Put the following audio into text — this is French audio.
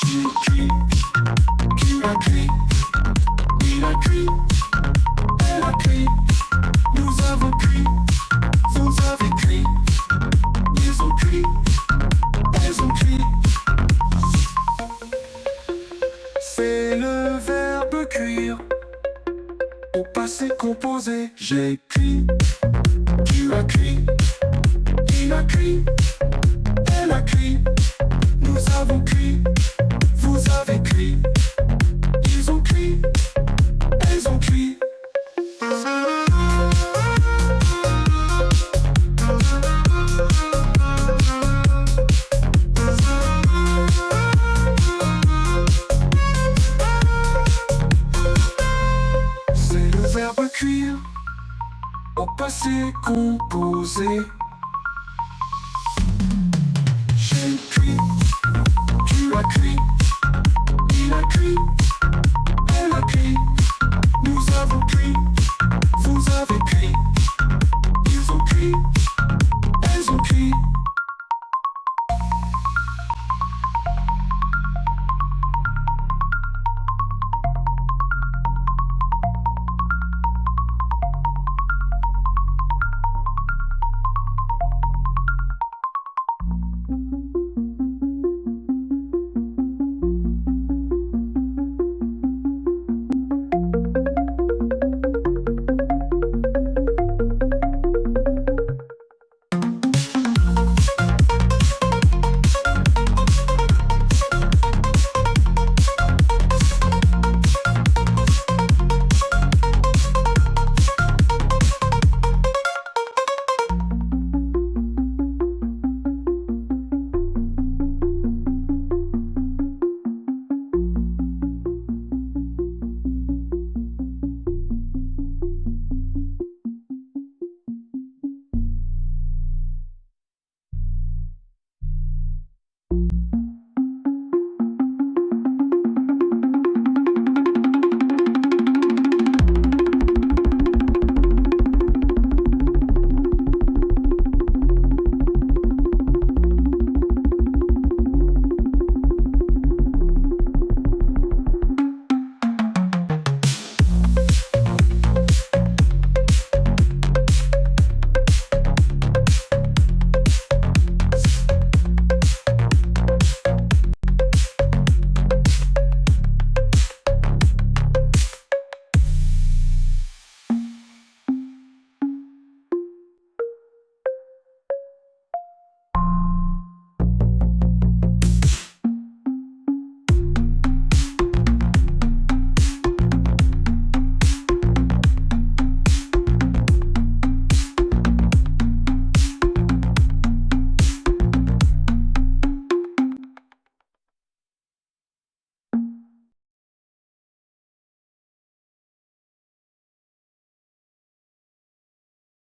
Qui, qui a cuit, il a cuit, elle a cuit, nous avons cuit, vous avez cuit, ils ont cuit, elles ont cuit. C'est le verbe cuire. Au passé composé, j'ai cuit, tu as cuit, il a cuit, elle a cuit, nous avons cuit, vous avez cuit, ils ont cuit, elles ont cuit. C'est le verbe cuire, au passé composé. J'ai cuit, tu as cuit, il a cuit, elle a cuit,